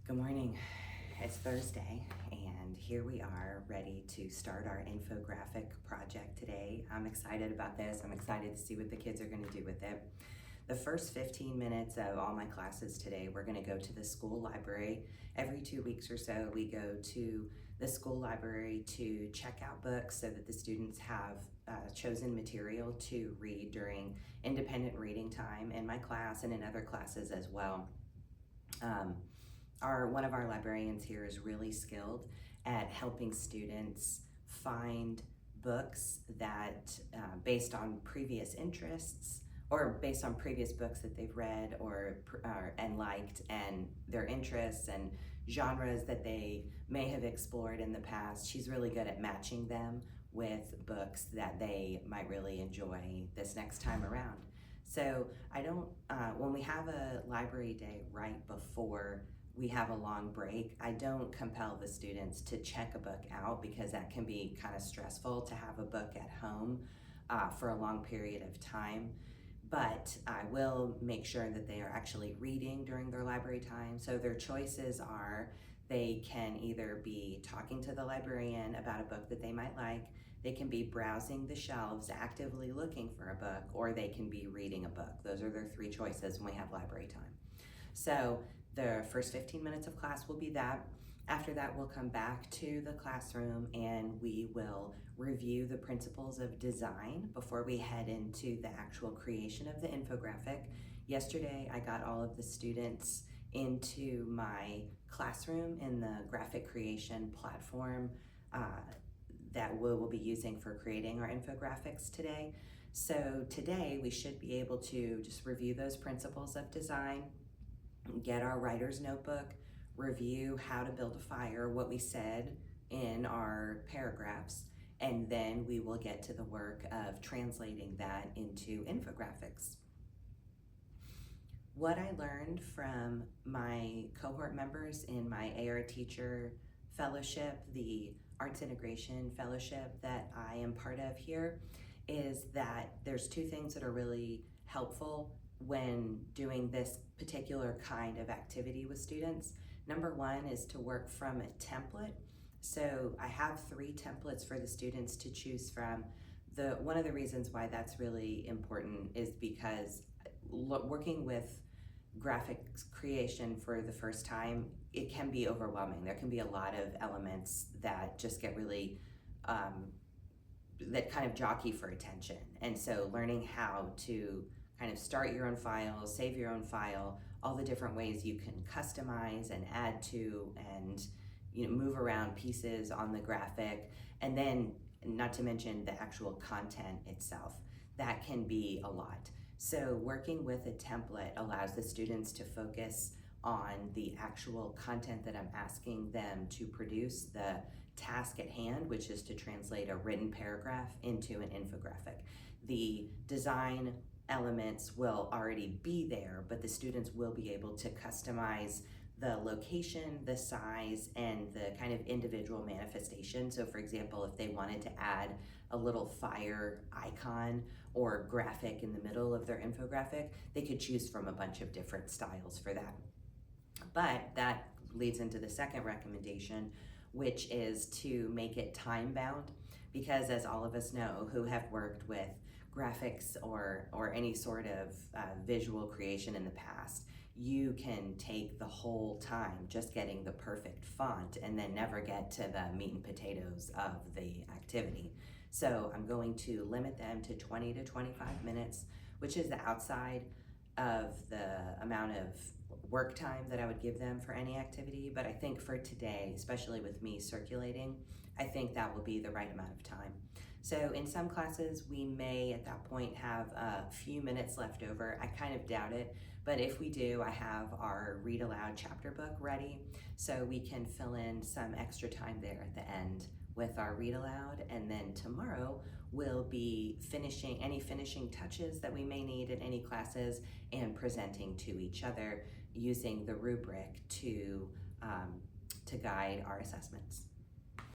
Good morning. It's Thursday, and here we are ready to start our infographic project today. I'm excited about this. I'm excited to see what the kids are going to do with it. The first 15 minutes of all my classes today, we're going to go to the school library. Every 2 weeks or so, we go to the school library to check out books so that the students have chosen material to read during independent reading time in my class and in other classes as well. One of our librarians here is really skilled at helping students find books that, based on previous interests or based on previous books that they've read and liked, and their interests and genres that they may have explored in the past. She's really good at matching them with books that they might really enjoy this next time around. So when we have a library day right before we have a long break, I don't compel the students to check a book out because that can be kind of stressful to have a book at home for a long period of time. But I will make sure that they are actually reading during their library time. So their choices are, they can either be talking to the librarian about a book that they might like, they can be browsing the shelves, actively looking for a book, or they can be reading a book. Those are their three choices when we have library time. So the first 15 minutes of class will be that. After that, we'll come back to the classroom and we will review the principles of design before we head into the actual creation of the infographic. Yesterday, I got all of the students into my classroom in the graphic creation platform that we will be using for creating our infographics today. So today, we should be able to just review those principles of design, get our writer's notebook, review how to build a fire, what we said in our paragraphs, and then we will get to the work of translating that into infographics. What I learned from my cohort members in my AR Teacher Fellowship, the Arts Integration Fellowship that I am part of here, is that there's two things that are really helpful when doing this particular kind of activity with students. Number one is to work from a template. So I have 3 templates for the students to choose from. One of the reasons why that's really important is because working with graphics creation for the first time, it can be overwhelming. There can be a lot of elements that just get really, that kind of jockey for attention. And so learning how to kind of start your own file, save your own file, all the different ways you can customize and add to and move around pieces on the graphic, and then not to mention the actual content itself. That can be a lot. So working with a template allows the students to focus on the actual content that I'm asking them to produce, the task at hand, which is to translate a written paragraph into an infographic. The design elements will already be there, but the students will be able to customize the location, the size, and the kind of individual manifestation. So for example, if they wanted to add a little fire icon or graphic in the middle of their infographic, they could choose from a bunch of different styles for that. But that leads into the second recommendation, which is to make it time bound, because as all of us know who have worked with graphics or any sort of visual creation in the past, you can take the whole time just getting the perfect font and then never get to the meat and potatoes of the activity. So I'm going to limit them to 20 to 25 minutes, which is the outside of the amount of work time that I would give them for any activity. But I think for today, especially with me circulating, I think that will be the right amount of time. So in some classes, we may at that point have a few minutes left over. I kind of doubt it, but if we do, I have our read aloud chapter book ready, so we can fill in some extra time there at the end with our read aloud. And then tomorrow we'll be finishing any finishing touches that we may need in any classes and presenting to each other using the rubric to guide our assessments.